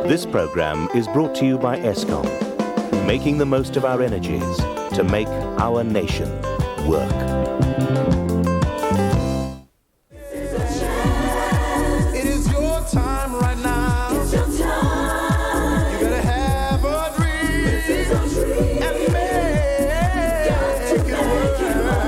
This program is brought to you by ESCOM, making the most of our energies to make our nation work. It is your time right now. It's your time. You gotta have a dream. This is your dream. And make it work.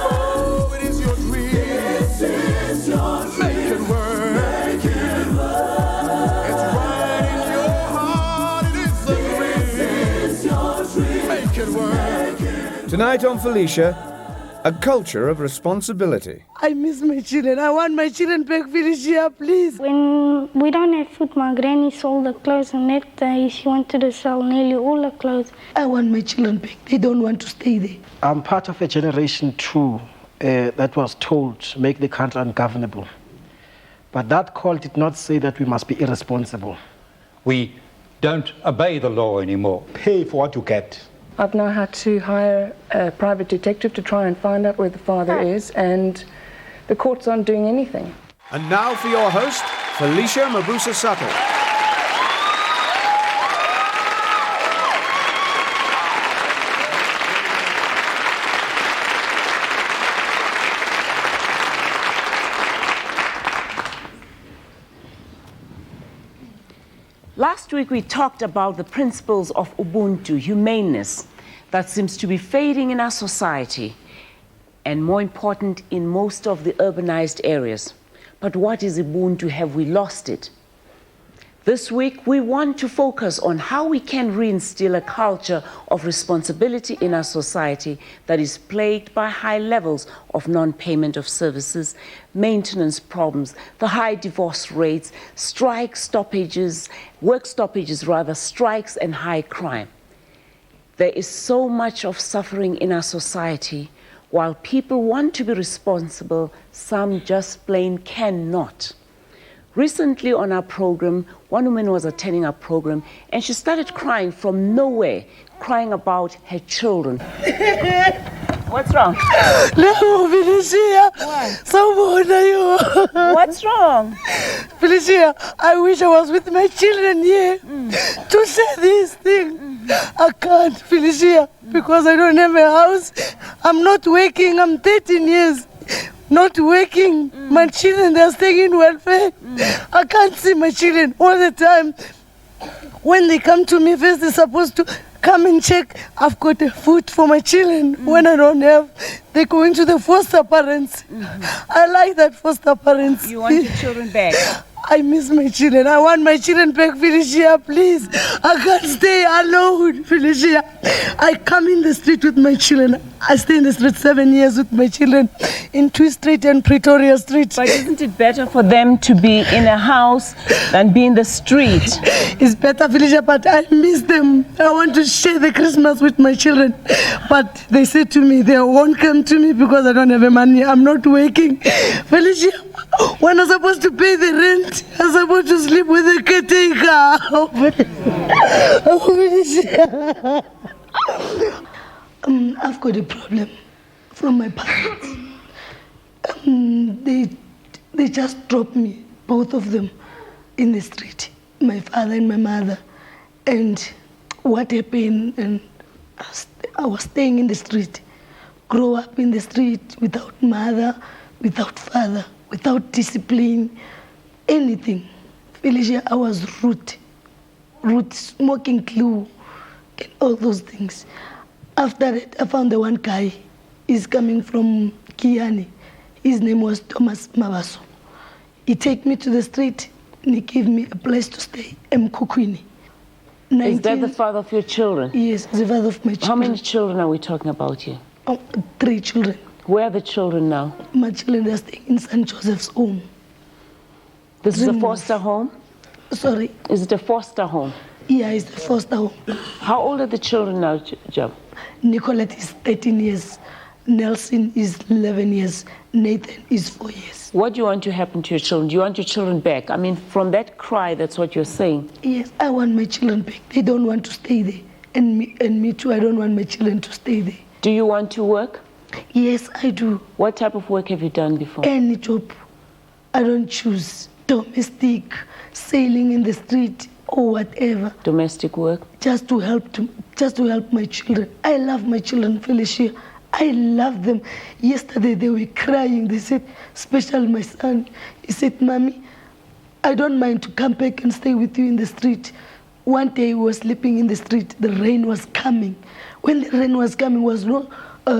Oh, it is your dream. This is your dream. Make it work. Make it work. It's right in your heart. It is a dream. This is your dream. Make it work. Tonight on Felicia, a culture of responsibility. I miss my children. I want my children back, Felicia, please. When we don't have food, my granny sold the clothes, and that day she wanted to sell nearly all the clothes. I want my children back. They don't want to stay there. I'm part of a generation too that was told to make the country ungovernable. But that call did not say that we must be irresponsible. We don't obey the law anymore. Pay for what you get. I've now had to hire a private detective to try and find out where the father is, and the courts aren't doing anything. And now for your host, Felicia Mabuza-Suttle. Last week we talked about the principles of Ubuntu, humaneness, that seems to be fading in our society, and more important, in most of the urbanized areas. But what is Ubuntu? Have we lost it? This week we want to focus on how we can reinstill a culture of responsibility in our society that is plagued by high levels of non-payment of services, maintenance problems, the high divorce rates, work stoppages, strikes, and high crime. There is so much of suffering in our society. While people want to be responsible, some just plain cannot. Recently on our program, one woman was attending our program and she started crying from nowhere, crying about her children. What's wrong? No, Felicia. What? Someone are you? What's wrong? Felicia, I wish I was with my children here to say this thing. I can't, Felicia, because I don't have a house. I'm not working. I'm 13 years. Not working. My children, they're staying in welfare. I can't see my children all the time. When they come to me first, they're supposed to come and check I've got food for my children. When I don't have, they go into the foster parents. I like that foster parents. You want your children back? I miss my children. I want my children back, Felicia, please. I can't stay alone, Felicia. I come in the street with my children. I stay in the street 7 years with my children in Twee Street and Pretoria Street. But isn't it better for them to be in a house than be in the street? It's better, Felicia, but I miss them. I want to share the Christmas with my children. But they say to me, they won't come to me because I don't have money. I'm not working. Felicia, when I'm supposed to pay the rent, I'm supposed to sleep with a caretaker. I've got a problem from my parents. They just dropped me, both of them, in the street, my father and my mother. And what happened, and I was staying in the street, grow up in the street without mother, without father, without discipline, anything. Felicia, I was rude, smoking glue, and all those things. After that, I found the one guy. He's coming from Kiani. His name was Thomas Mabaso. He take me to the street and he gave me a place to stay, Mkukwini. Is that the father of your children? Yes, the father of my children. How many children are we talking about here? 3 children. Where are the children now? My children are staying in St. Joseph's home. This is a foster home? Sorry? Is it a foster home? Yeah, it's the foster home. How old are the children now, Jam? Nicolette is 13 years. Nelson is 11 years. Nathan is 4 years. What do you want to happen to your children? Do you want your children back? I mean, from that cry, that's what you're saying. Yes, I want my children back. They don't want to stay there. And me too, I don't want my children to stay there. Do you want to work? Yes, I do. What type of work have you done before? Any job. I don't choose domestic, sailing in the street or whatever. Domestic work? Just to help my children. I love my children, Felicia. I love them. Yesterday they were crying. They said, especially my son, he said, Mommy, I don't mind to come back and stay with you in the street. One day we were sleeping in the street. The rain was coming. When the rain was coming, was no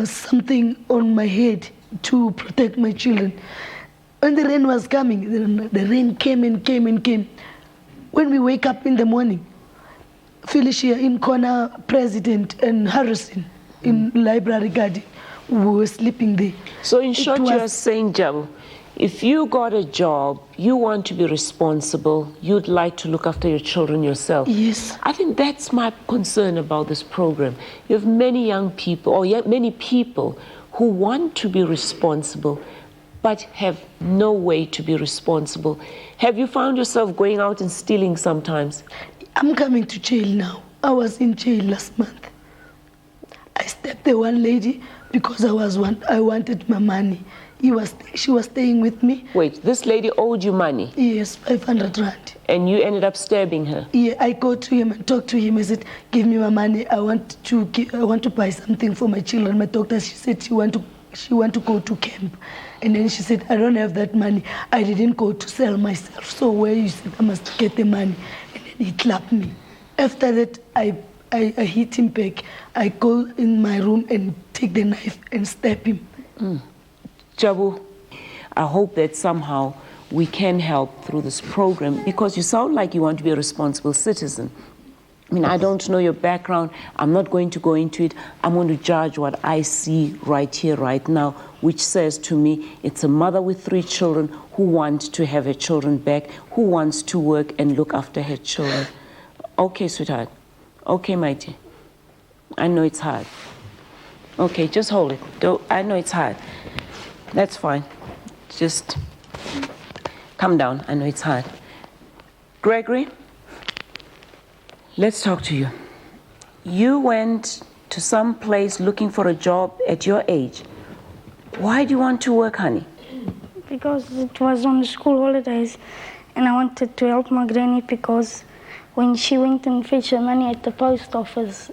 something on my head to protect my children. When the rain was coming, the rain came and came and came. When we wake up in the morning, Felicia in corner, President and Harrison in library garden, we were sleeping there. So in short, you're saying, Jabu, if you got a job, you want to be responsible, you'd like to look after your children yourself. Yes. I think that's my concern about this program. You have many young people, or many people who want to be responsible, but have no way to be responsible. Have you found yourself going out and stealing sometimes? I'm coming to jail now. I was in jail last month. I stabbed the one lady because I wanted my money. She was staying with me. Wait, this lady owed you money? Yes, 500 rand. And you ended up stabbing her? Yeah, I go to him and talk to him. I said, give me my money. I want to buy something for my children. My doctor, she said she want to go to camp. And then she said, I don't have that money. I didn't go to sell myself. So where you said I must get the money. And then he clapped me. After that, I hit him back. I go in my room and take the knife and stab him. Jabu, I hope that somehow we can help through this program, because you sound like you want to be a responsible citizen. I mean, I don't know your background. I'm not going to go into it. I'm going to judge what I see right here, right now, which says to me, it's a mother with 3 children who wants to have her children back, who wants to work and look after her children. Okay, sweetheart. Okay, mighty. I know it's hard. Okay, just hold it. I know it's hard. That's fine. Just calm down. I know it's hard. Gregory, let's talk to you. You went to some place looking for a job at your age. Why do you want to work, honey? Because it was on the school holidays and I wanted to help my granny, because when she went and fetched her money at the post office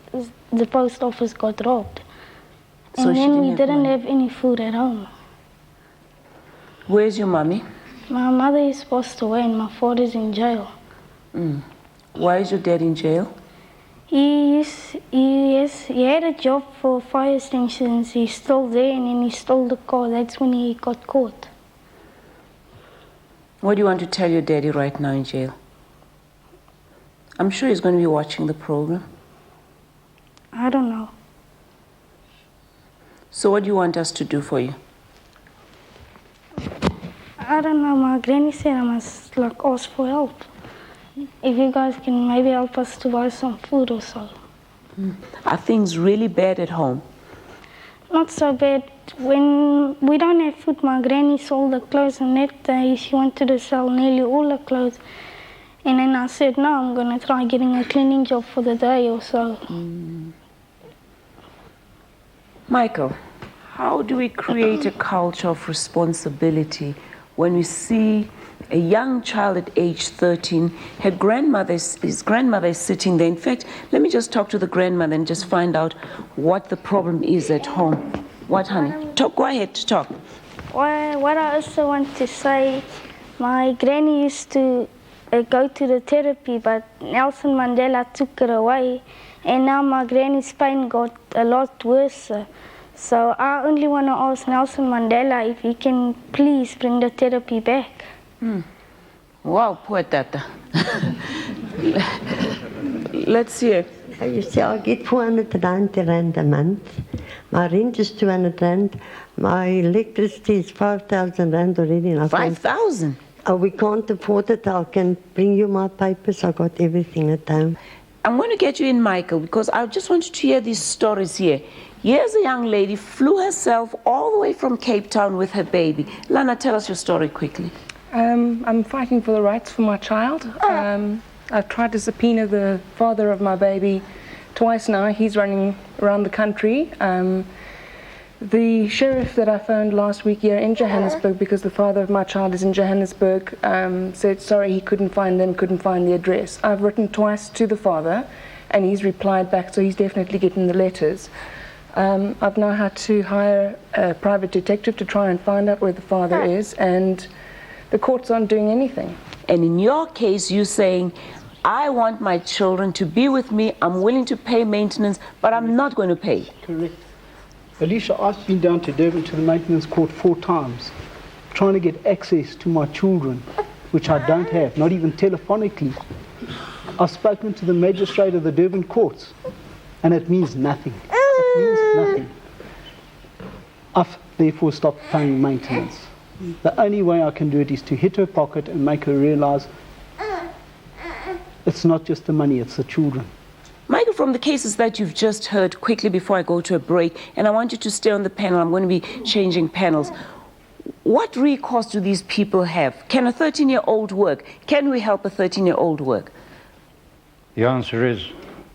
got robbed. So And she then we have didn't money. have any food at home. Where's your mommy? My mother is passed away and my father's in jail. Why is your dad in jail? He had a job for fire extensions. He's still there, and then he stole the car. That's when he got caught. What do you want to tell your daddy right now in jail? I'm sure he's going to be watching the program. I don't know. So what do you want us to do for you? I don't know. My granny said I must ask for help. If you guys can maybe help us to buy some food or so. Are things really bad at home? Not so bad. When we don't have food, my granny sold the clothes, and that day she wanted to sell nearly all the clothes. And then I said, no, I'm going to try getting a cleaning job for the day or so. Michael, how do we create a culture of responsibility when we see a young child at age 13, his grandmother is sitting there. In fact, let me just talk to the grandmother and just find out what the problem is at home. What, honey? Go ahead, talk. What I also want to say, my granny used to go to the therapy, but Nelson Mandela took it away, and now my granny's pain got a lot worse. So I only want to ask Nelson Mandela if he can please bring the therapy back. Wow, poor Tata. Let's hear. You see, I get 490 rand a month. My rent is 200 rand. My electricity is 5,000 rand already. 5,000? Oh, we can't afford it. I can bring you my papers. I got everything at home. I'm going to get you in, Michael, because I just want you to hear these stories here. Here's a young lady, flew herself all the way from Cape Town with her baby. Lana, tell us your story quickly. I'm fighting for the rights for my child. I've tried to subpoena the father of my baby twice now. He's running around the country. The sheriff that I phoned last week here in Johannesburg, because the father of my child is in Johannesburg, said sorry he couldn't find the address. I've written twice to the father and he's replied back, so he's definitely getting the letters. I've now had to hire a private detective to try and find out where the father is, and the courts aren't doing anything. And in your case, you're saying, I want my children to be with me, I'm willing to pay maintenance, but I'm not going to pay. Correct. Felicia, I've been down to Durban to the maintenance court 4 times, trying to get access to my children, which I don't have, not even telephonically. I've spoken to the magistrate of the Durban courts, and it means nothing. It means nothing. I've therefore stopped paying maintenance. The only way I can do it is to hit her pocket and make her realize it's not just the money, it's the children. Michael, from the cases that you've just heard, quickly before I go to a break, and I want you to stay on the panel, I'm going to be changing panels. What recourse do these people have? Can a 13-year-old work? Can we help a 13-year-old work? The answer is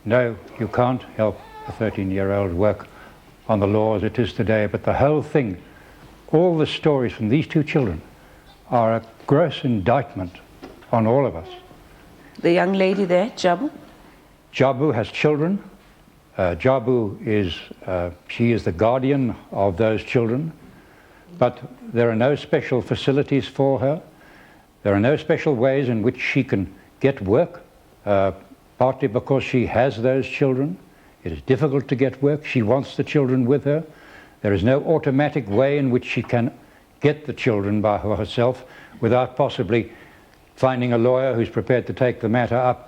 no, you can't help a 13-year-old work on the law as it is today. But the whole thing, all the stories from these 2 children are a gross indictment on all of us. The young lady there, Jabu? Jabu has children. Jabu is, she is the guardian of those children, but there are no special facilities for her. There are no special ways in which she can get work, partly because she has those children. It is difficult to get work. She wants the children with her. There is no automatic way in which she can get the children by herself without possibly finding a lawyer who's prepared to take the matter up,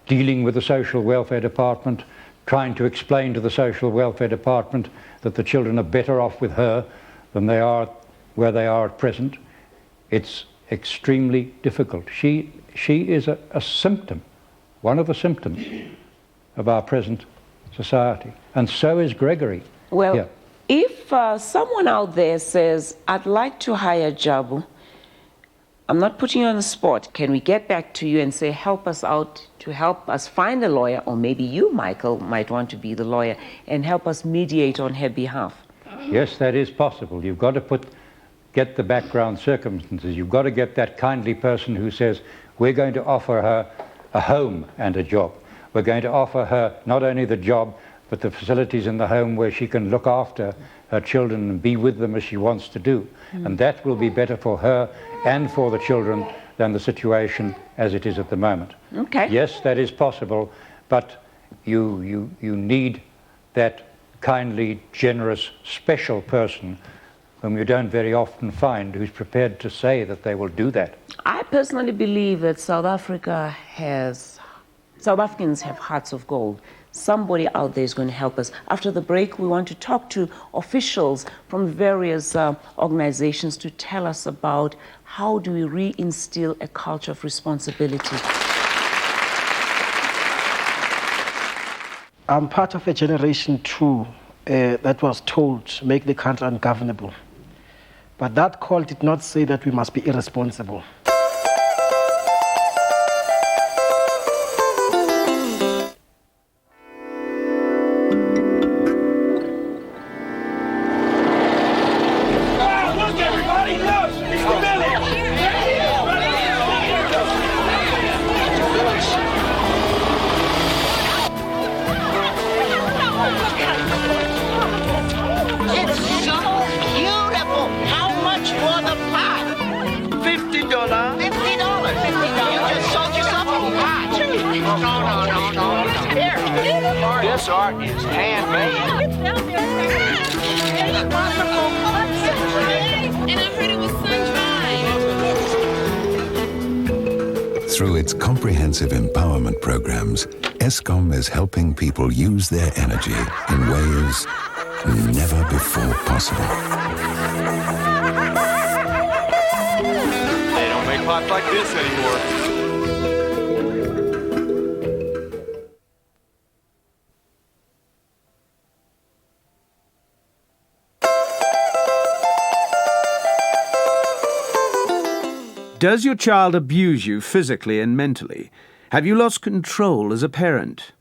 dealing with the social welfare department, trying to explain to the social welfare department that the children are better off with her than they are where they are at present. It's extremely difficult. She is a symptom, one of the symptoms of our present society, and so is Gregory. Well, here. If someone out there says, I'd like to hire Jabu, I'm not putting you on the spot. Can we get back to you and say, help us out to help us find a lawyer, or maybe you, Michael, might want to be the lawyer and help us mediate on her behalf? Yes, that is possible. You've got to get the background circumstances. You've got to get that kindly person who says, we're going to offer her a home and a job. We're going to offer her not only the job, but the facilities in the home where she can look after her children and be with them as she wants to do. And that will be better for her and for the children than the situation as it is at the moment. Okay. Yes, that is possible, but you need that kindly, generous, special person whom you don't very often find, who's prepared to say that they will do that. I personally believe that South Africans have hearts of gold. Somebody out there is going to help us. After the break, we want to talk to officials from various organizations to tell us about how do we reinstill a culture of responsibility. I'm part of a generation too that was told to make the country ungovernable. But that call did not say that we must be irresponsible. This art is handmade. And I heard it was sun-dried. Through its comprehensive empowerment programs, Eskom is helping people use their energy in ways never before possible. They don't make pots like this anymore. Does your child abuse you physically and mentally? Have you lost control as a parent?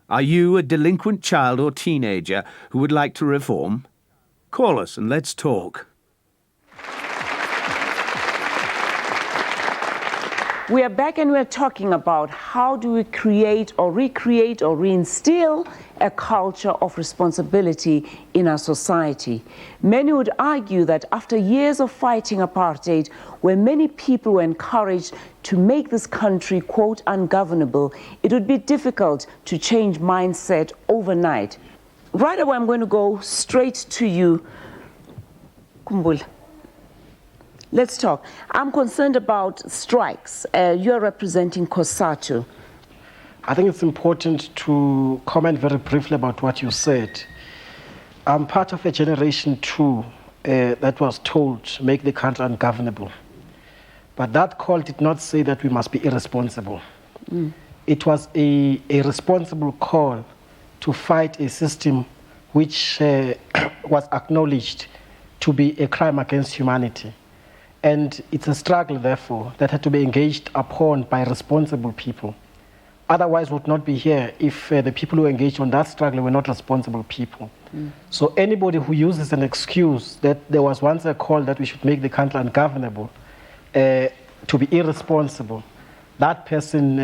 Are you a delinquent child or teenager who would like to reform? Call us and let's talk. We are back and we're talking about how do we create or recreate or reinstill a culture of responsibility in our society. Many would argue that after years of fighting apartheid, where many people were encouraged to make this country, quote, ungovernable, it would be difficult to change mindset overnight. Right away, I'm going to go straight to you, Kumbula. Let's talk. I'm concerned about strikes. You're representing COSATU. I think it's important to comment very briefly about what you said. I'm part of a generation too that was told to make the country ungovernable. But that call did not say that we must be irresponsible. It was a responsible call to fight a system which was acknowledged to be a crime against humanity. And it's a struggle, therefore, that had to be engaged upon by responsible people. Otherwise, we would not be here if the people who engaged on that struggle were not responsible people. So anybody who uses an excuse that there was once a call that we should make the country ungovernable to be irresponsible, that person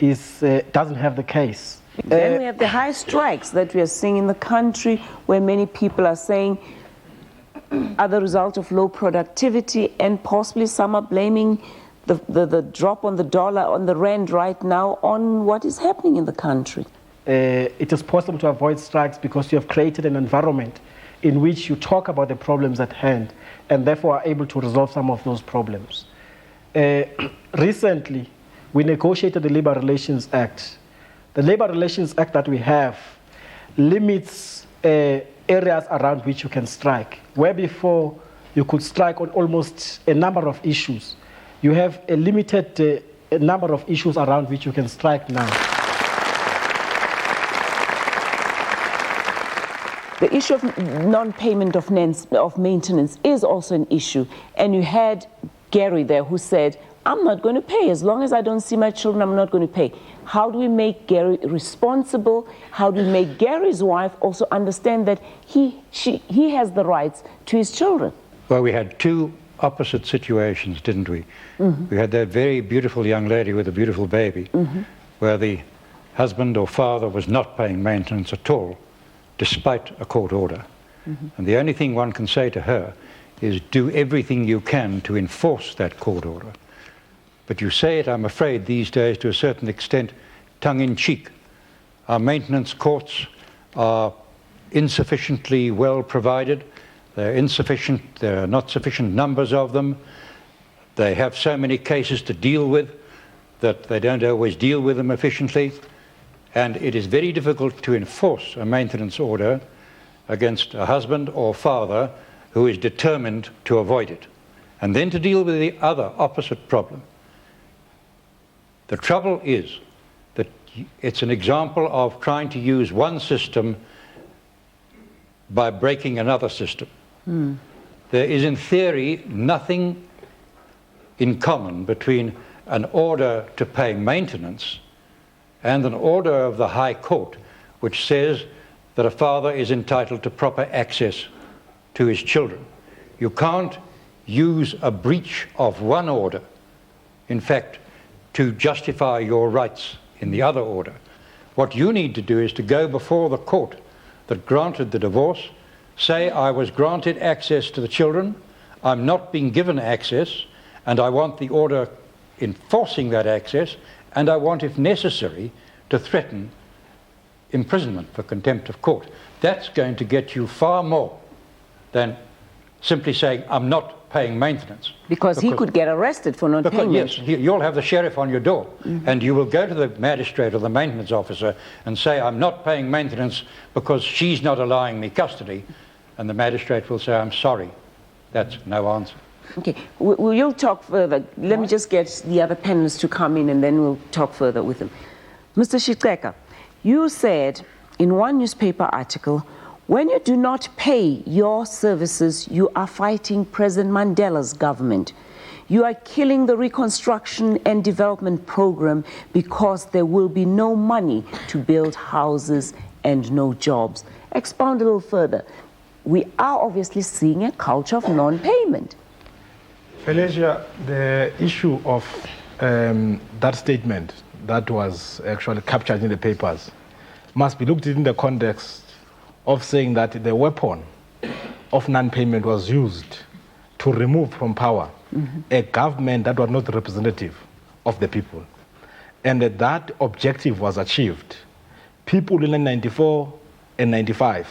doesn't have the case. Then we have the high strikes that we are seeing in the country, where many people are saying are the result of low productivity, and possibly some are blaming the drop on the dollar, on the rand right now, on what is happening in the country. It is possible to avoid strikes because you have created an environment in which you talk about the problems at hand and therefore are able to resolve some of those problems. Recently, we negotiated the Labor Relations Act. The Labor Relations Act that we have limits areas around which you can strike. Where before you could strike on almost a number of issues, you have a limited number of issues around which you can strike now. The issue of non-payment of maintenance is also an issue. And you had Gary there who said, I'm not going to pay. As long as I don't see my children, I'm not going to pay. How do we make Gary responsible? How do we make Gary's wife also understand that he has the rights to his children? Well, we had two opposite situations, didn't we? We had that very beautiful young lady with a beautiful baby, where the husband or father was not paying maintenance at all, despite a court order. And the only thing one can say to her is do everything you can to enforce that court order. But you say it, I'm afraid, these days to a certain extent, tongue-in-cheek. Our maintenance courts are insufficiently well provided. They're insufficient, there are not sufficient numbers of them. They have so many cases to deal with that they don't always deal with them efficiently. And it is very difficult to enforce a maintenance order against a husband or father who is determined to avoid it. And then to deal with the other opposite problem. The trouble is that it's an example of trying to use one system by breaking another system. There is, in theory, nothing in common between an order to pay maintenance and an order of the High Court which says that a father is entitled to proper access to his children. You can't use a breach of one order, in fact, to justify your rights in the other order. What you need to do is to go before the court that granted the divorce, say I was granted access to the children, I'm not being given access, and I want the order enforcing that access, and I want, if necessary, to threaten imprisonment for contempt of court. That's going to get you far more than simply saying, I'm not paying maintenance. Because he could get arrested for not paying. Yes, you'll have the sheriff on your door, and you will go to the magistrate or the maintenance officer and say, I'm not paying maintenance because she's not allowing me custody, and the magistrate will say, I'm sorry. That's no answer. Okay, you'll talk further. Let me just get the other panelists to come in, and then we'll talk further with them. Mr. Shikeka, you said in one newspaper article, when you do not pay your services, you are fighting President Mandela's government. You are killing the reconstruction and development program because there will be no money to build houses and no jobs. Expound a little further. we are obviously seeing a culture of non-payment. Felicia, the issue of that statement that was actually captured in the papers must be looked at in the context of saying that the weapon of non-payment was used to remove from power a government that was not representative of the people. And that objective was achieved. People in 94 and 95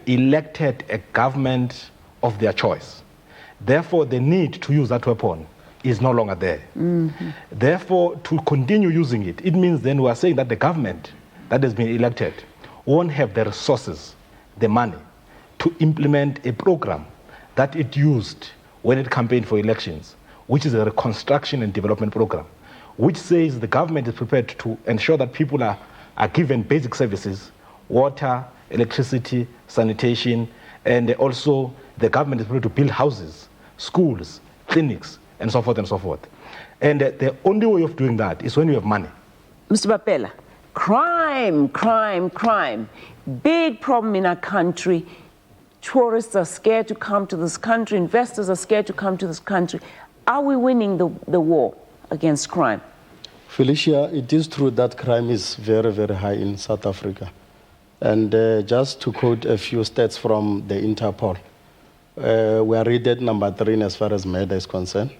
elected a government of their choice. Therefore, the need to use that weapon is no longer there. Therefore, to continue using it, it means then we are saying that the government that has been elected won't have the resources, the money, to implement a program that it used when it campaigned for elections, which is a reconstruction and development program, which says the government is prepared to ensure that people are given basic services, water, electricity, sanitation, and also the government is prepared to build houses, schools, clinics, and so forth and so forth. And the only way of doing that is when you have money. Mr. Bapela, crime. Big problem in our country. Tourists are scared to come to this country. Investors are scared to come to this country. Are we winning the war against crime? Felicia, it is true that crime is very, very high in South Africa. And just to quote a few stats from the Interpol, we are rated number 3 as far as murder is concerned.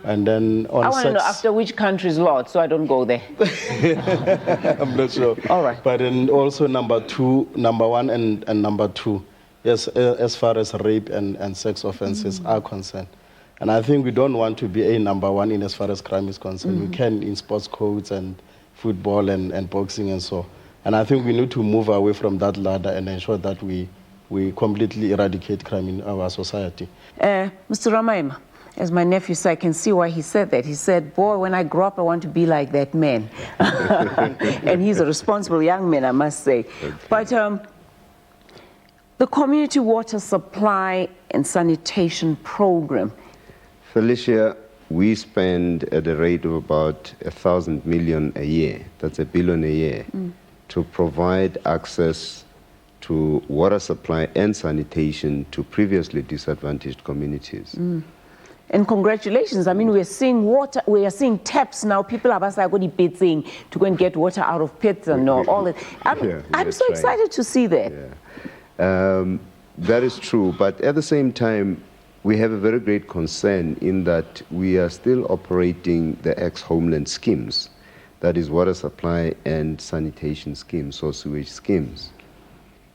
And then on I want to know after which country's Lord, so I don't go there. I'm not sure. All right. But then also number 1 and number 2, yes, as far as rape and sex offenses are concerned. And I think we don't want to be a number 1 in as far as crime is concerned. We can in sports codes and football and boxing and so. And I think we need to move away from that ladder and ensure that we completely eradicate crime in our society. Mr. Ramaema, as my nephew said, I can see why he said that. He said, boy, when I grow up, I want to be like that man. And he's a responsible young man, I must say. Okay. But the community water supply and sanitation program. Felicia, we spend at a rate of about 1,000 million a year, that's $1 billion a year, to provide access to water supply and sanitation to previously disadvantaged communities. And congratulations. I mean, we are seeing water, we are seeing taps now. People are asking to go and get water out of pits and all that. I'm so excited to see that. Yeah. That is true, but at the same time, we have a very great concern in that we are still operating the ex-homeland schemes, that is water supply and sanitation schemes or sewage schemes,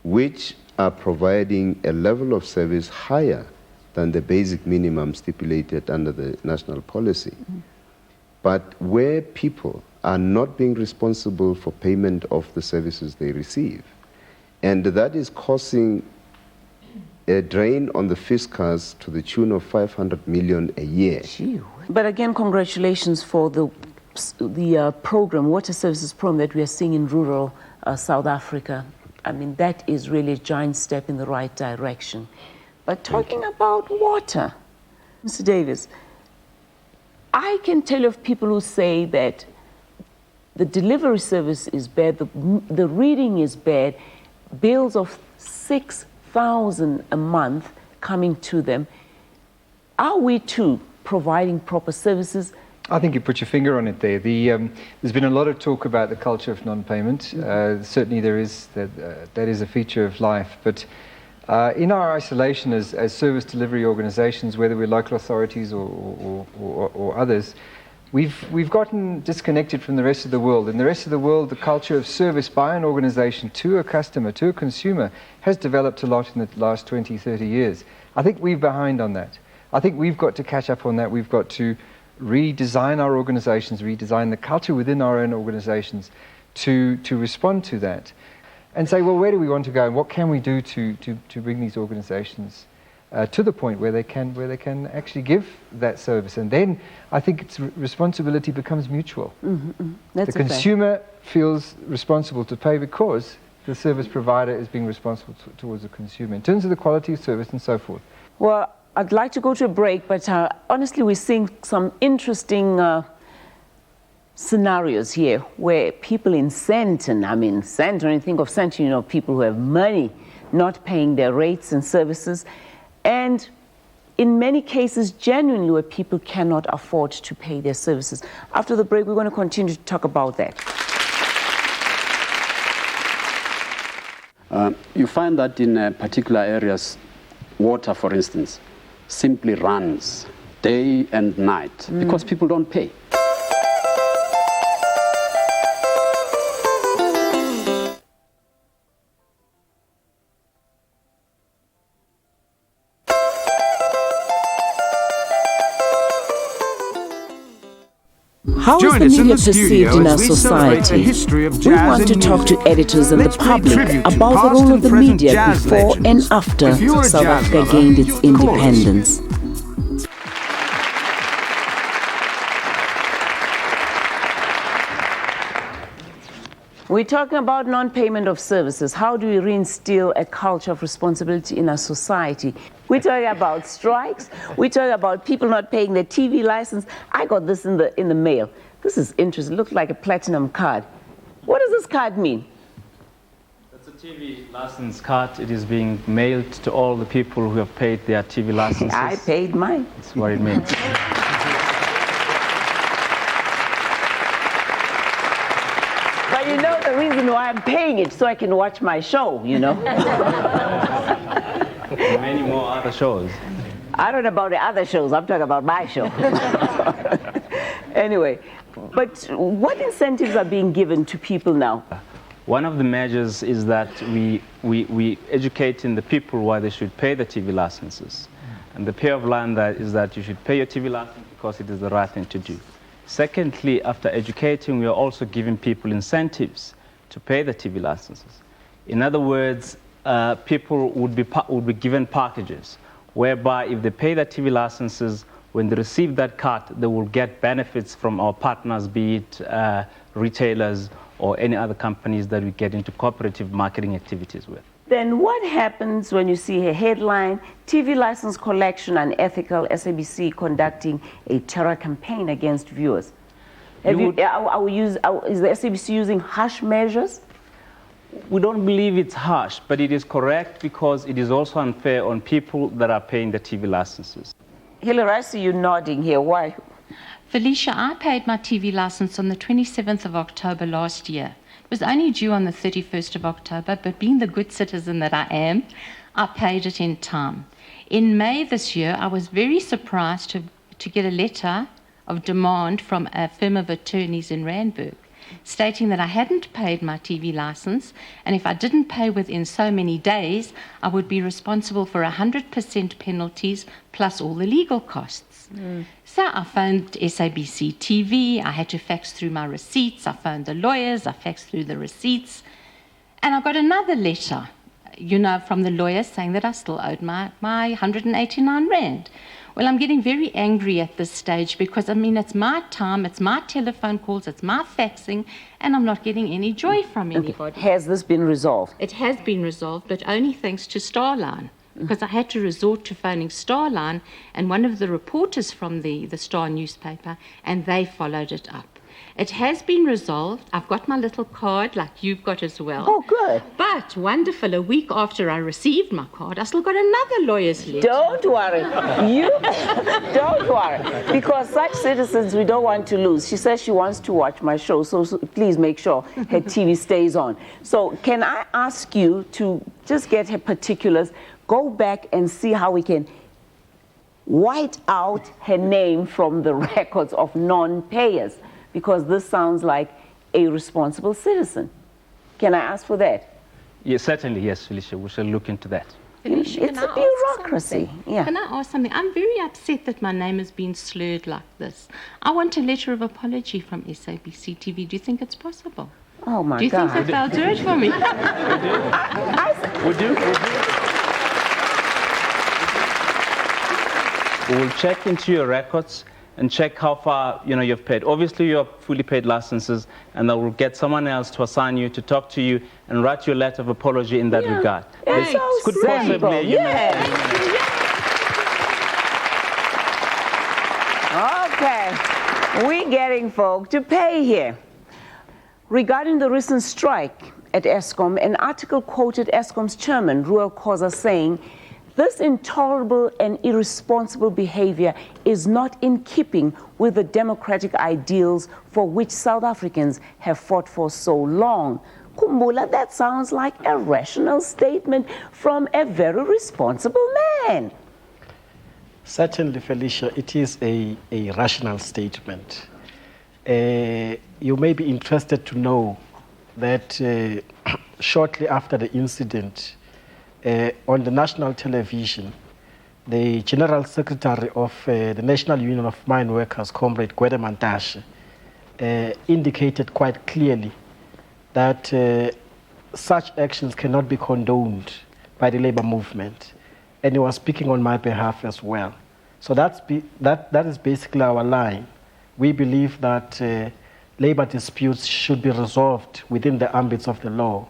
which are providing a level of service higher than the basic minimum stipulated under the national policy. But where people are not being responsible for payment of the services they receive, and that is causing a drain on the fiscus to the tune of 500 million a year. But again, congratulations for the program, water services program that we are seeing in rural South Africa. I mean, that is really a giant step in the right direction. But talking about water, Mr. Davis, I can tell you of people who say that the delivery service is bad, the reading is bad, bills of 6,000 a month coming to them. Are we too providing proper services? I think you put your finger on it there. There's been a lot of talk about the culture of non-payment. Certainly there is, that is a feature of life. But in our isolation as service delivery organizations, whether we're local authorities or others, we've gotten disconnected from the rest of the world. In the rest of the world, the culture of service by an organization to a customer, to a consumer, has developed a lot in the last 20, 30 years. I think we're behind on that. I think we've got to catch up on that. We've got to redesign our organizations, redesign the culture within our own organizations to respond to that. And say, well, where do we want to go, and what can we do to bring these organizations to the point where they can actually give that service? And then I think its responsibility becomes mutual. That's the consumer feels responsible to pay because the service provider is being responsible towards the consumer in terms of the quality of service and so forth. Well, I'd like to go to a break, but honestly, we're seeing some interesting scenarios here where people in Centon, when you think of Centon, you know, people who have money not paying their rates and services, and in many cases, genuinely, where people cannot afford to pay their services. After the break, we're going to continue to talk about that. You find that in particular areas, water, for instance, simply runs day and night because people don't pay. How is the media perceived in our society? We want to talk to editors and the public about the role of the media before and after South Africa gained its independence. We're talking about non-payment of services. How do we reinstill a culture of responsibility in our society? We're talking about strikes. We're talking about people not paying their TV license. I got this in the mail. This is interesting. It looks like a platinum card. What does this card mean? It's a TV license card. It is being mailed to all the people who have paid their TV licenses. I paid mine. That's what it means. But you know the reason why I'm paying it, so I can watch my show, you know. Many more other shows. I don't know about the other shows. I'm talking about my show. Anyway, but what incentives are being given to people now? One of the measures is that we educating the people why they should pay the TV licenses. And the pay of land is that you should pay your TV license because it is the right thing to do. Secondly, after educating, we are also giving people incentives to pay the TV licenses. In other words, people would be given packages whereby if they pay their TV licenses, when they receive that card, they will get benefits from our partners, be it retailers or any other companies that we get into cooperative marketing activities with. Then what happens when you see a headline, TV license collection unethical, SABC conducting a terror campaign against viewers? Is the SABC using harsh measures? We don't believe it's harsh, but it is correct because it is also unfair on people that are paying the TV licenses. Hillary, I see you nodding here. Why? Felicia, I paid my TV license on the 27th of October last year. It was only due on the 31st of October, but being the good citizen that I am, I paid it in time. In May this year, I was very surprised to get a letter of demand from a firm of attorneys in Randburg, stating that I hadn't paid my TV license, and if I didn't pay within so many days, I would be responsible for 100% penalties plus all the legal costs. So I phoned SABC TV, I had to fax through my receipts, I phoned the lawyers, I faxed through the receipts, and I got another letter, you know, from the lawyer saying that I still owed my 189 Rand. Well, I'm getting very angry at this stage because, I mean, it's my time, it's my telephone calls, it's my faxing, and I'm not getting any joy from anybody. Has this been resolved? It has been resolved, but only thanks to Starline, because I had to resort to phoning Starline and one of the reporters from the Star newspaper, and they followed it up. It has been resolved. I've got my little card like you've got as well. Oh, good. But wonderful, a week after I received my card, I still got another lawyer's letter. Don't worry. Don't worry. Because such citizens we don't want to lose. She says she wants to watch my show, so please make sure her TV stays on. So can I ask you to just get her particulars, go back and see how we can white out her name from the records of non-payers, because this sounds like a responsible citizen. Can I ask for that? Yes, certainly, yes, Felicia. We shall look into that. Felicia, it's a bureaucracy. Yeah. Can I ask something? I'm very upset that my name has been slurred like this. I want a letter of apology from SABC TV. Do you think it's possible? Oh, my God. Do you think that they'll do it for me? We do. We will check into your records and check how far you've paid. Obviously, you have fully paid licenses, and I will get someone else to assign you to talk to you and write you a letter of apology in that regard. It's so simple. Okay. We're getting folk to pay here. Regarding the recent strike at Eskom, an article quoted Eskom's chairman, Ruel Khoza, saying, "This intolerable and irresponsible behavior is not in keeping with the democratic ideals for which South Africans have fought for so long." Kumbula, that sounds like a rational statement from a very responsible man. Certainly, Felicia, it is a rational statement. You may be interested to know that shortly after the incident, on the national television, the General Secretary of the National Union of Mine Workers, Comrade Gwede Mantashe, indicated quite clearly that such actions cannot be condoned by the labor movement. And he was speaking on my behalf as well. So that is basically our line. We believe that labor disputes should be resolved within the ambits of the law.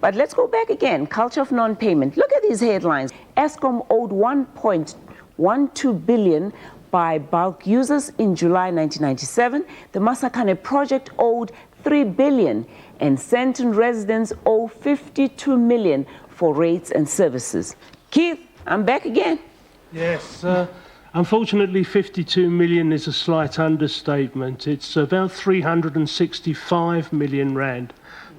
But let's go back again. Culture of non-payment. Look at these headlines. Eskom owed 1.12 billion by bulk users in July 1997. The Masakane project owed 3 billion, and Sandton residents owe 52 million for rates and services. Keith, I'm back again. Yes, unfortunately 52 million is a slight understatement. It's about 365 million rand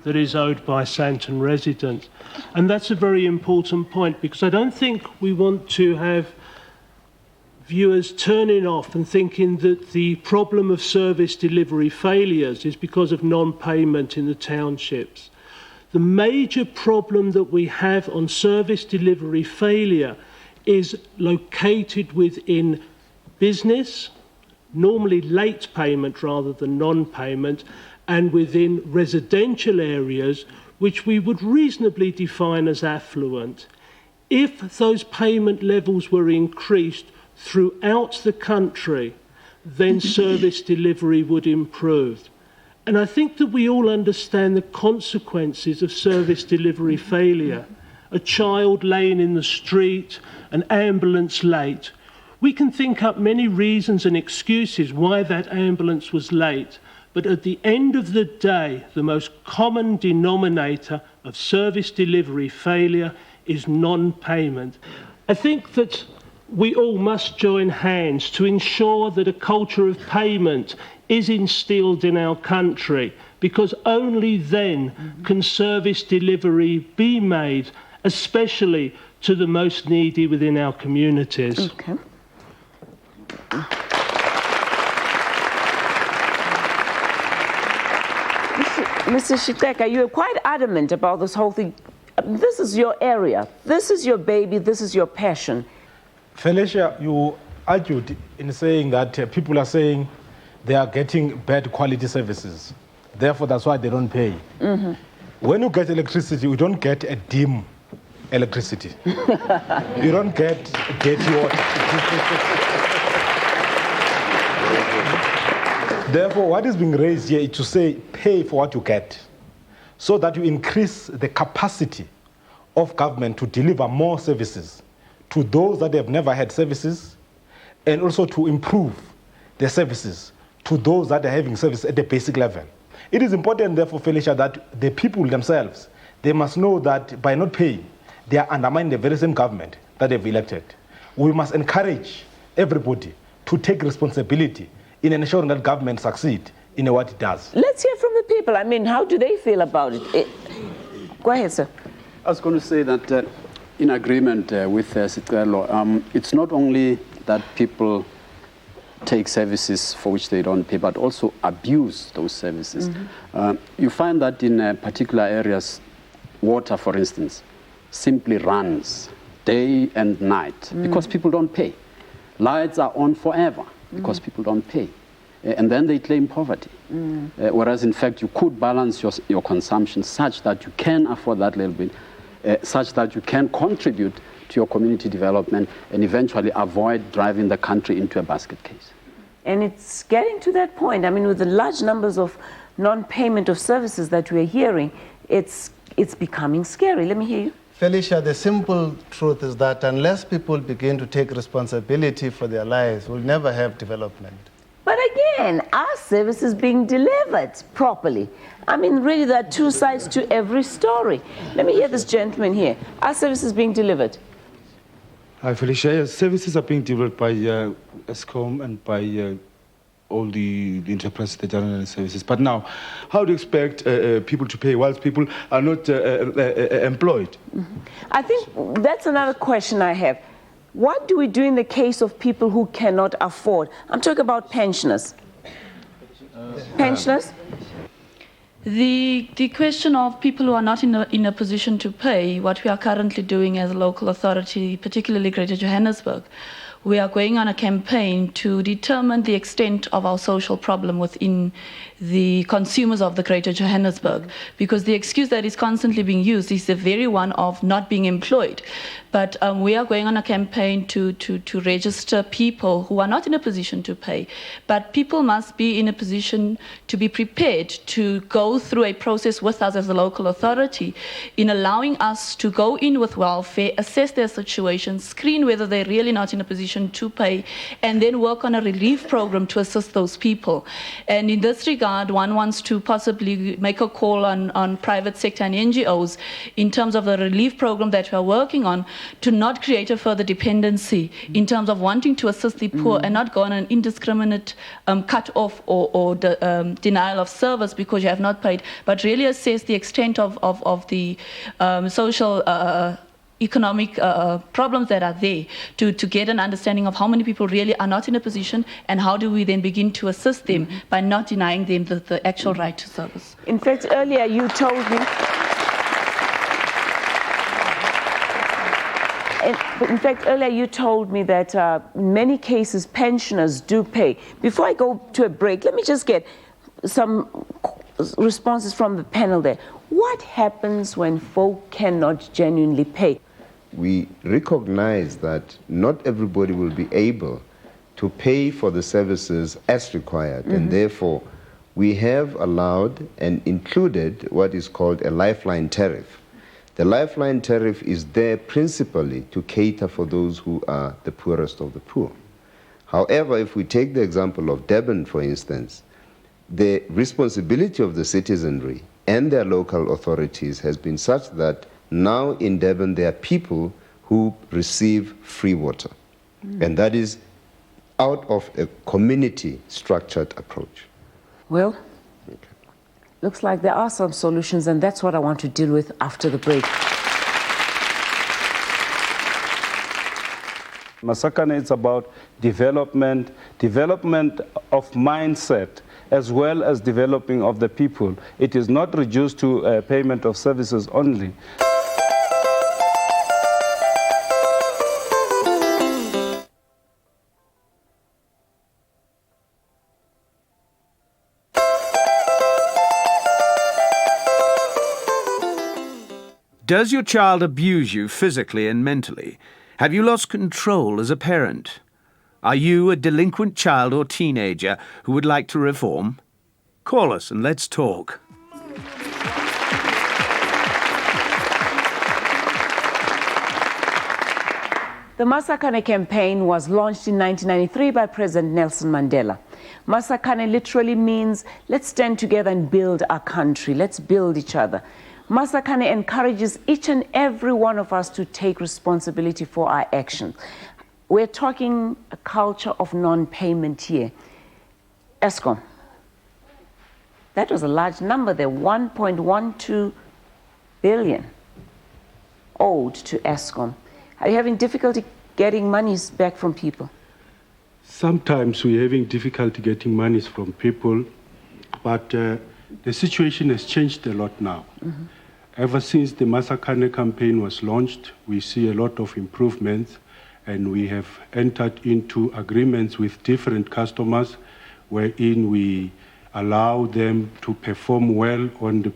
that is owed by Sandton residents. And that's a very important point, because I don't think we want to have viewers turning off and thinking that the problem of service delivery failures is because of non-payment in the townships. The major problem that we have on service delivery failure is located within business, normally late payment rather than non-payment, and within residential areas, which we would reasonably define as affluent. If those payment levels were increased throughout the country, then service delivery would improve. And I think that we all understand the consequences of service delivery failure. A child laying in the street, an ambulance late. We can think up many reasons and excuses why that ambulance was late, but at the end of the day, the most common denominator of service delivery failure is non-payment. I think that we all must join hands to ensure that a culture of payment is instilled in our country, because only then can service delivery be made, especially to the most needy within our communities. Okay. Mr. Shiteka, you're quite adamant about this whole thing. This is your area. This is your baby. This is your passion. Felicia, you argued in saying that people are saying they are getting bad quality services. Therefore, that's why they don't pay. Mm-hmm. When you get electricity, you don't get a dim electricity. You don't get dirty water. Therefore, what is being raised here is to say pay for what you get, so that you increase the capacity of government to deliver more services to those that have never had services, and also to improve the services to those that are having service at the basic level. It is important, therefore, Felicia, that the people themselves, they must know that by not paying, they are undermining the very same government that they've elected. We must encourage everybody to take responsibility in ensuring that government succeed in what it does. Let's hear from the people. I mean, how do they feel about it? Go ahead, sir. I was going to say that in agreement with Sicelo, it's not only that people take services for which they don't pay, but also abuse those services. Mm-hmm. You find that in particular areas, water, for instance, simply runs day and night because people don't pay. Lights are on forever because people don't pay. And then they claim poverty. Whereas, in fact, you could balance your consumption such that you can afford that little bit, such that you can contribute to your community development and eventually avoid driving the country into a basket case. And it's getting to that point. I mean, with the large numbers of non-payment of services that we're hearing, it's becoming scary. Let me hear you. Felicia, the simple truth is that unless people begin to take responsibility for their lives, we'll never have development. But then are services being delivered properly? I mean, really, there are two sides to every story. Let me hear this gentleman here. Are services being delivered? Hi, Felicia. Yes, services are being delivered by ESCOM and by all the enterprises, the general services. But now, how do you expect people to pay whilst people are not employed? I think that's another question I have. What do we do in the case of people who cannot afford? I'm talking about pensioners. Pensioners? The question of people who are not in a position to pay, what we are currently doing as a local authority, particularly Greater Johannesburg, we are going on a campaign to determine the extent of our social problem within the consumers of the Greater Johannesburg, because the excuse that is constantly being used is the very one of not being employed. But we are going on a campaign to register people who are not in a position to pay. But people must be in a position to be prepared to go through a process with us as a local authority in allowing us to go in with welfare, assess their situation, screen whether they're really not in a position to pay, and then work on a relief program to assist those people. And in this regard, one wants to possibly make a call on private sector and NGOs in terms of the relief program that we are working on, to not create a further dependency in terms of wanting to assist the poor and not go on an indiscriminate cut-off or denial of service because you have not paid, but really assess the extent of the social economic problems that are there to get an understanding of how many people really are not in a position, and how do we then begin to assist them by not denying them the actual right to service. In fact, earlier you told me... In fact, earlier you told me that in many cases pensioners do pay. Before I go to a break, let me just get some responses from the panel there. What happens when folk cannot genuinely pay? We recognize that not everybody will be able to pay for the services as required, and therefore we have allowed and included what is called a lifeline tariff. The lifeline tariff is there principally to cater for those who are the poorest of the poor. However, if we take the example of Durban, for instance, the responsibility of the citizenry and their local authorities has been such that now in Durban there are people who receive free water. And that is out of a community-structured approach. Well, looks like there are some solutions, and that's what I want to deal with after the break. Masakane is about development of mindset, as well as developing of the people. It is not reduced to payment of services only. Does your child abuse you physically and mentally? Have you lost control as a parent? Are you a delinquent child or teenager who would like to reform? Call us and let's talk. The Masakane campaign was launched in 1993 by President Nelson Mandela. Masakane literally means let's stand together and build our country. Let's build each other. Masakane encourages each and every one of us to take responsibility for our actions. We're talking a culture of non-payment here. ESCOM, that was a large number there, 1.12 billion owed to ESCOM. Are you having difficulty getting monies back from people? Sometimes we're having difficulty getting monies from people, but the situation has changed a lot now. Ever since the Masakane campaign was launched, we see a lot of improvements, and we have entered into agreements with different customers wherein we allow them to perform well on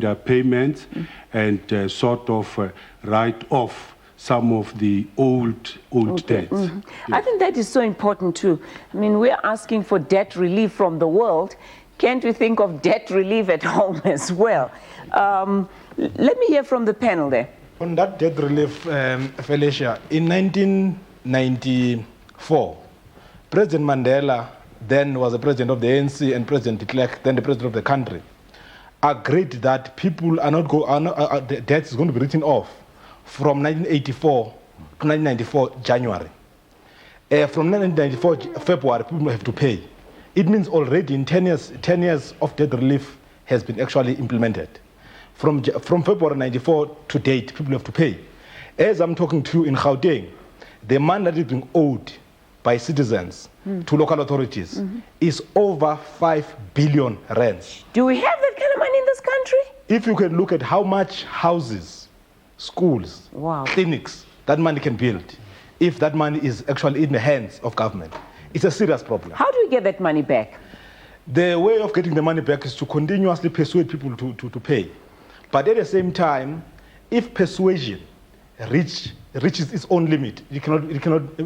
their payments and sort of write off some of the old debts. I think that is so important too. I mean, we're asking for debt relief from the world. Can't we think of debt relief at home as well? Let me hear from the panel there. On that debt relief, Felicia, in 1994, President Mandela then was the president of the ANC and President de Klerk, then the president of the country, agreed that people are not the debt is going to be written off from 1984 to 1994 January. From 1994 February, people have to pay. It means already in 10 years of debt relief has been actually implemented. From February 94 to date, people have to pay. As I'm talking to you in Gauteng, the money that is being owed by citizens to local authorities is over 5 billion rands. Do we have that kind of money in this country? If you can look at how much houses, schools, clinics that money can build, if that money is actually in the hands of government, it's a serious problem. How do we get that money back? The way of getting the money back is to continuously persuade people to pay. But at the same time, if persuasion reaches its own limit, you cannot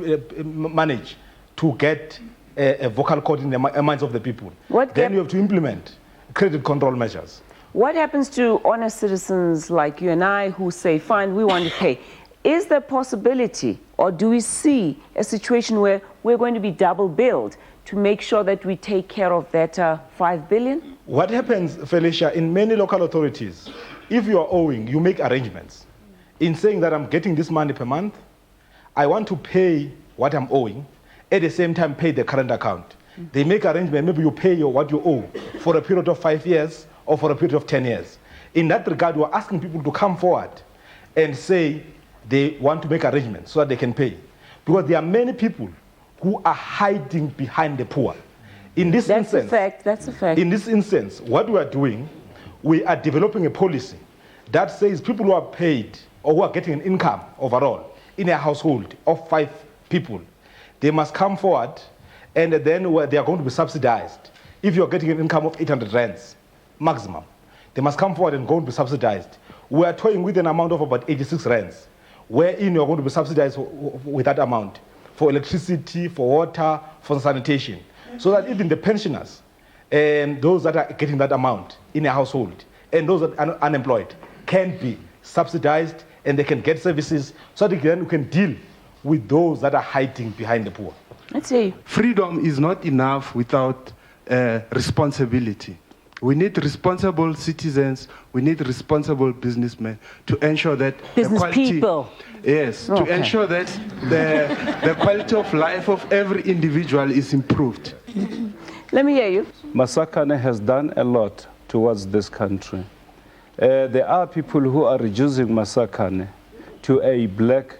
manage to get a vocal cord in the minds of the people, then you have to implement credit control measures. What happens to honest citizens like you and I who say, fine, we want to pay? Is there a possibility, or do we see a situation where we're going to be double billed to make sure that we take care of that 5 billion? What happens, Felicia, in many local authorities, if you are owing, you make arrangements in saying that I'm getting this money per month, I want to pay what I'm owing, at the same time pay the current account. They make arrangement, maybe you pay what you owe for a period of 5 years or for a period of 10 years. In that regard, we're asking people to come forward and say they want to make arrangements so that they can pay. Because there are many people who are hiding behind the poor. In this instance, that's a fact. In this instance, what we are doing, we are developing a policy that says people who are paid or who are getting an income overall in a household of 5 people, they must come forward and then they are going to be subsidized. If you're getting an income of 800 rands maximum, they must come forward and going to be subsidized. We are toying with an amount of about 86 rands, wherein you're going to be subsidized with that amount for electricity, for water, for sanitation, so that even the pensioners and those that are getting that amount in a household and those that are unemployed can be subsidized and they can get services so that then we can deal with those that are hiding behind the poor. Let's see. Freedom is not enough without responsibility. We need responsible citizens, we need responsible businessmen to ensure that to ensure that the quality of life of every individual is improved. Let me hear you. Masakane has done a lot towards this country. There are people who are reducing Masakane to a black,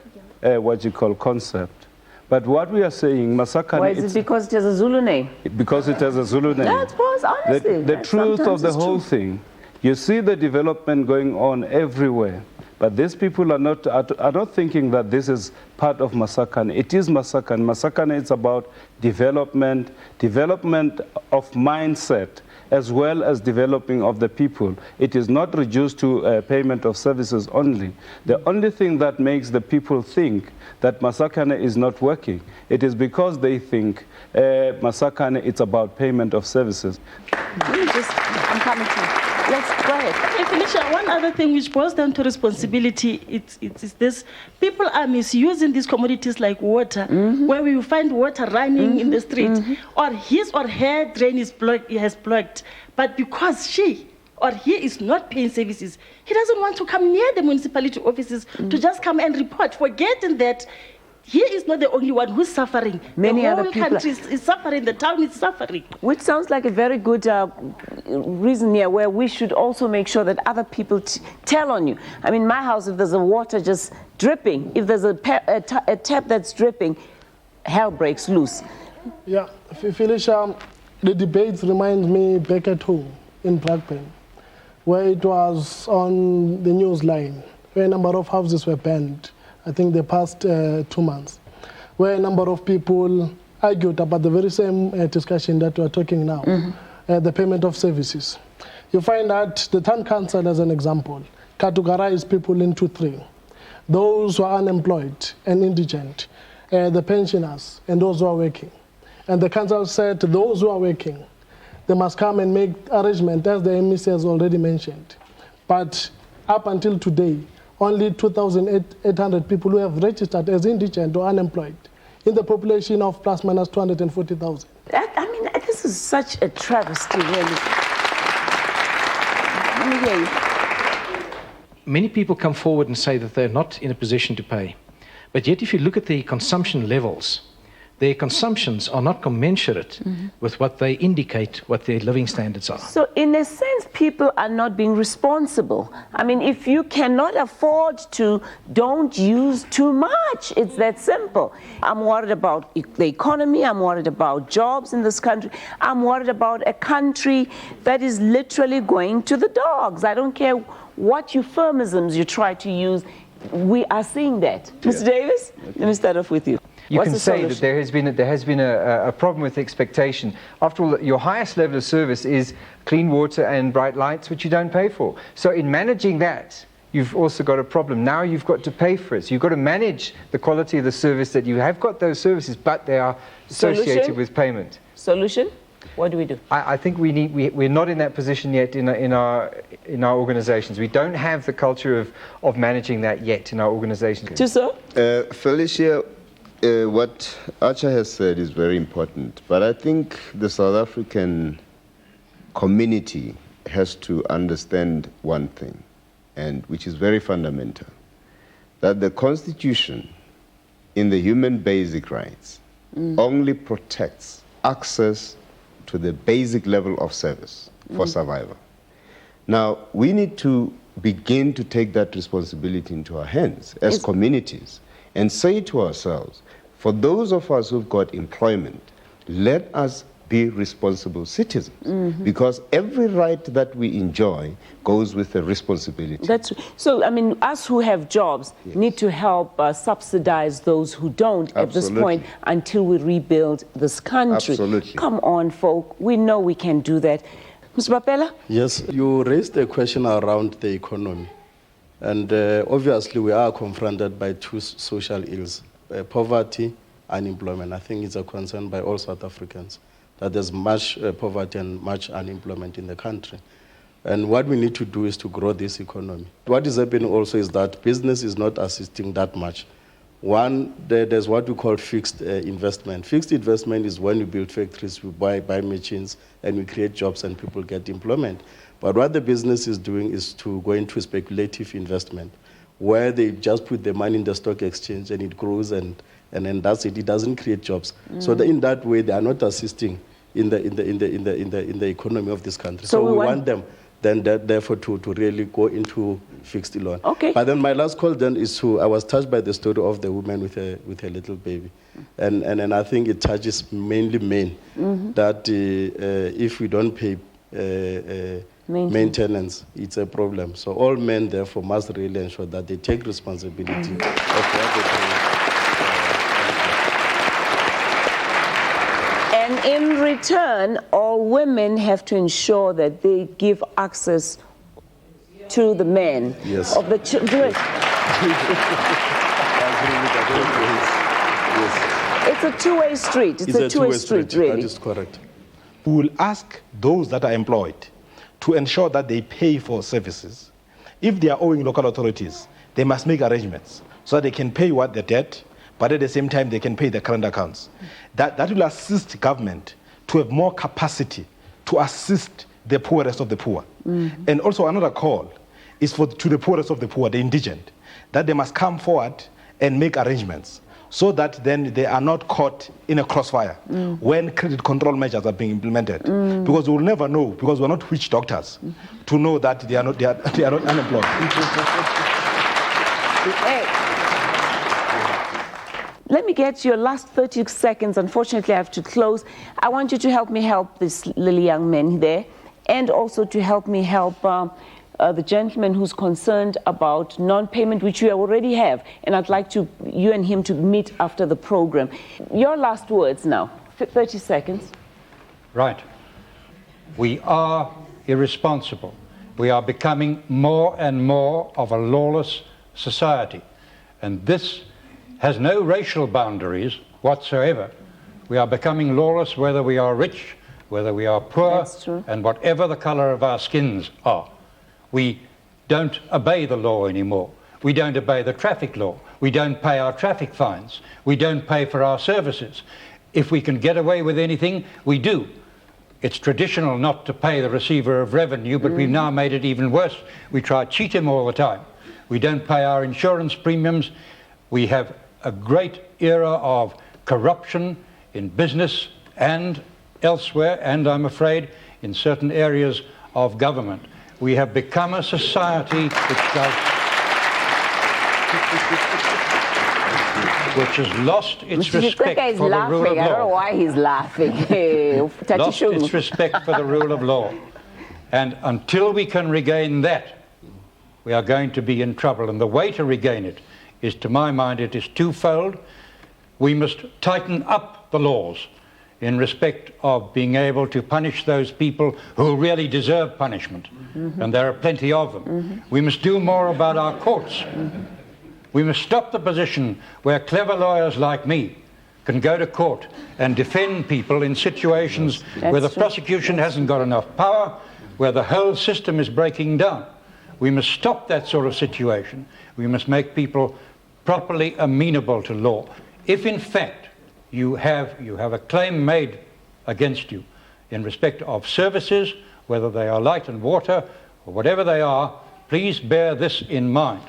concept. But what we are saying, Masakane... Why is it because it has a Zulu name? Because it has a Zulu name. That's honestly. The truth of the whole thing, you see the development going on everywhere. But these people are not thinking that this is part of Masakane. It is Masakane. Masakane is about development of mindset, as well as developing of the people. It is not reduced to payment of services only. The only thing that makes the people think that Masakane is not working, it is because they think Masakane it's about payment of services. I'm coming to you. Let's go ahead. Okay, Felicia, one other thing which boils down to responsibility, it's this. People are misusing these commodities like water, where we find water running in the street, or his or her drain is has blocked. But because she or he is not paying services, he doesn't want to come near the municipality offices to just come and report, forgetting that he is not the only one who's suffering. Many other people. The whole country is suffering, the town is suffering. Which sounds like a very good reason here where we should also make sure that other people tell on you. I mean, my house, if there's a water just dripping, if there's a tap that's dripping, hell breaks loose. Yeah, Felicia, the debates remind me back at home in Blackburn, where it was on the news line, where a number of houses were burned. I think the past 2 months, where a number of people argued about the very same discussion that we're talking now, the payment of services. You find that the town council, as an example, categorized people into 3. Those who are unemployed and indigent, the pensioners, and those who are working. And the council said those who are working, they must come and make arrangement, as the MEC has already mentioned. But up until today, only 2,800 people who have registered as indigent or unemployed in the population of plus minus 240,000. I mean, this is such a travesty, really. Let me hear you. Many people come forward and say that they're not in a position to pay. But yet, if you look at the consumption levels, their consumptions are not commensurate with what they indicate what their living standards are. So in a sense, people are not being responsible. I mean, if you cannot afford to, don't use too much. It's that simple. I'm worried about the economy. I'm worried about jobs in this country. I'm worried about a country that is literally going to the dogs. I don't care what euphemisms you try to use. We are seeing that. Mr. Davis, let me start off with you. You What's can the say solution? that there has been a problem with expectation. After all, your highest level of service is clean water and bright lights, which you don't pay for. So in managing that, you've also got a problem. Now you've got to pay for it. So you've got to manage the quality of the service that you have got those services, but they are associated Solution? with payment. Solution? What do we do? I think we're not in that position yet in our organizations. We don't have the culture of managing that yet in our organizations. Felicia, what Archer has said is very important, but I think the South African community has to understand one thing, and which is very fundamental, that the Constitution in the human basic rights only protects access to the basic level of service for survival. Now, we need to begin to take that responsibility into our hands as communities and say to ourselves, for those of us who've got employment, let us be responsible citizens, because every right that we enjoy goes with a responsibility. That's so. I mean, us who have jobs need to help subsidize those who don't at this point until we rebuild this country. Absolutely. Come on, folk. We know we can do that. Mr. Papela? Yes, you raised a question around the economy. And obviously, we are confronted by two social ills, poverty, unemployment. I think it's a concern by all South Africans that there's much poverty and much unemployment in the country. And what we need to do is to grow this economy. What is happening also is that business is not assisting that much. One, there's what we call fixed investment. Fixed investment is when we build factories, we buy machines, and we create jobs and people get employment. But what the business is doing is to go into speculative investment, where they just put the money in the stock exchange and it grows and then that's it. It doesn't create jobs. So in that way, they are not assisting in the economy of this country. So we want them then therefore to really go into fixed loan. Okay. But then my last call then is I was touched by the story of the woman with a little baby, and I think it touches mainly men that if we don't pay maintenance, it's a problem. So all men therefore must really ensure that they take responsibility of what they pay. And in return, all women have to ensure that they give access to the men of the children. It's a two-way street. It's a two-way street, really. That is correct. We will ask those that are employed to ensure that they pay for services. If they are owing local authorities, they must make arrangements so that they can pay what they debt, but at the same time they can pay the current accounts. That will assist government to have more capacity to assist the poorest of the poor. And also another call is to the poorest of the poor, the indigent, that they must come forward and make arrangements so that then they are not caught in a crossfire when credit control measures are being implemented. Because we will never know, because we're not witch doctors, to know that they are not unemployed. Let me get your last 30 seconds. Unfortunately, I have to close. I want you to help me help this little young man there, and also to help me help the gentleman who's concerned about non-payment, which you already have. And I'd like you and him to meet after the program. Your last words now, 30 seconds. Right. We are irresponsible. We are becoming more and more of a lawless society. And this has no racial boundaries whatsoever. We are becoming lawless whether we are rich, whether we are poor, and whatever the color of our skins are. We don't obey the law anymore. We don't obey the traffic law. We don't pay our traffic fines. We don't pay for our services. If we can get away with anything, we do. It's traditional not to pay the receiver of revenue, but we've now made it even worse. We try to cheat him all the time. We don't pay our insurance premiums. We have a great era of corruption in business and elsewhere, and I'm afraid in certain areas of government. We have become a society which has lost its respect for the rule of law. I don't know why he's laughing. Lost its respect for the rule of law. And until we can regain that, we are going to be in trouble. And the way to regain it is, to my mind, it is twofold. We must tighten up the laws in respect of being able to punish those people who really deserve punishment. And there are plenty of them. We must do more about our courts. We must stop the position where clever lawyers like me can go to court and defend people in situations where the prosecution hasn't got enough power, where the whole system is breaking down. We must stop that sort of situation. We must make people properly amenable to law. If in fact you have a claim made against you in respect of services, whether they are light and water or whatever they are, please bear this in mind.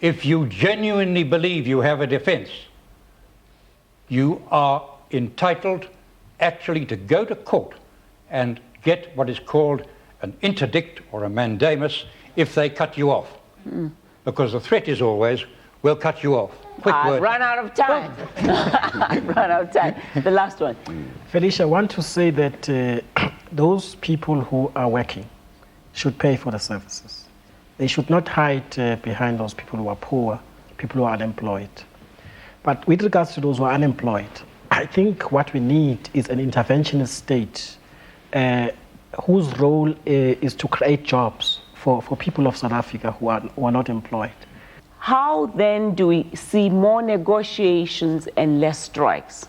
If you genuinely believe you have a defense, you are entitled actually to go to court and get what is called an interdict or a mandamus if they cut you off. Because the threat is always, we'll cut you off. Quick word. I've run out of time. I've run out of time. The last one. Felicia, I want to say that those people who are working should pay for the services. They should not hide behind those people who are poor, people who are unemployed. But with regards to those who are unemployed, I think what we need is an interventionist state whose role is to create jobs for people of South Africa who are not employed. How then do we see more negotiations and less strikes?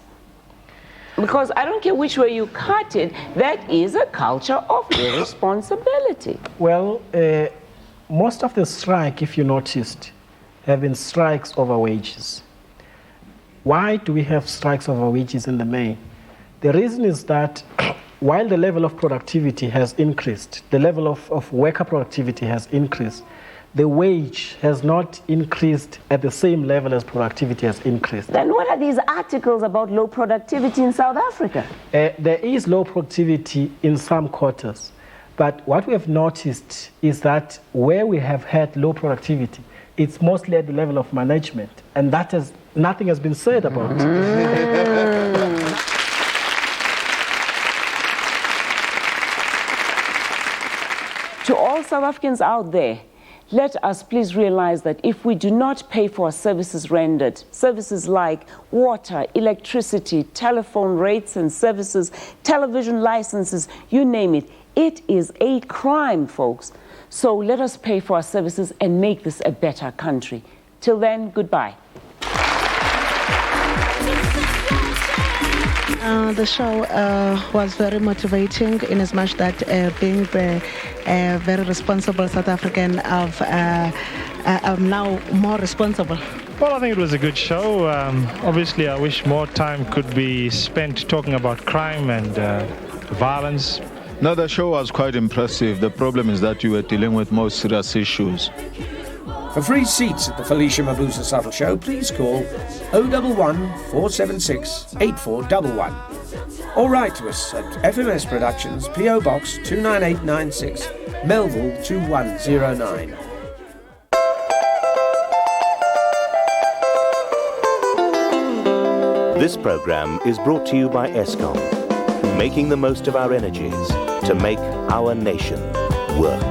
Because I don't care which way you cut it, that is a culture of irresponsibility. Well, most of the strike, if you noticed, have been strikes over wages. Why do we have strikes over wages in the main? The reason is that while the level of productivity has increased, the level of worker productivity has increased, the wage has not increased at the same level as productivity has increased. Then what are these articles about low productivity in South Africa? There is low productivity in some quarters, but what we have noticed is that where we have had low productivity, it's mostly at the level of management, and that has nothing has been said about it. To all South Africans out there, let us please realize that if we do not pay for our services rendered, services like water, electricity, telephone rates and services, television licenses, you name it, it is a crime, folks. So let us pay for our services and make this a better country. Till then, goodbye. The show was very motivating in as much that being a very responsible South African, I'm now more responsible. Well, I think it was a good show. Obviously, I wish more time could be spent talking about crime and violence. No, the show was quite impressive. The problem is that you were dealing with more serious issues. For free seats at the Felicia Mabuza-Suttle show, please call 011 476 8411 or write to us at FMS Productions, PO Box 29896, Melville 2109. This program is brought to you by Eskom, making the most of our energies to make our nation work.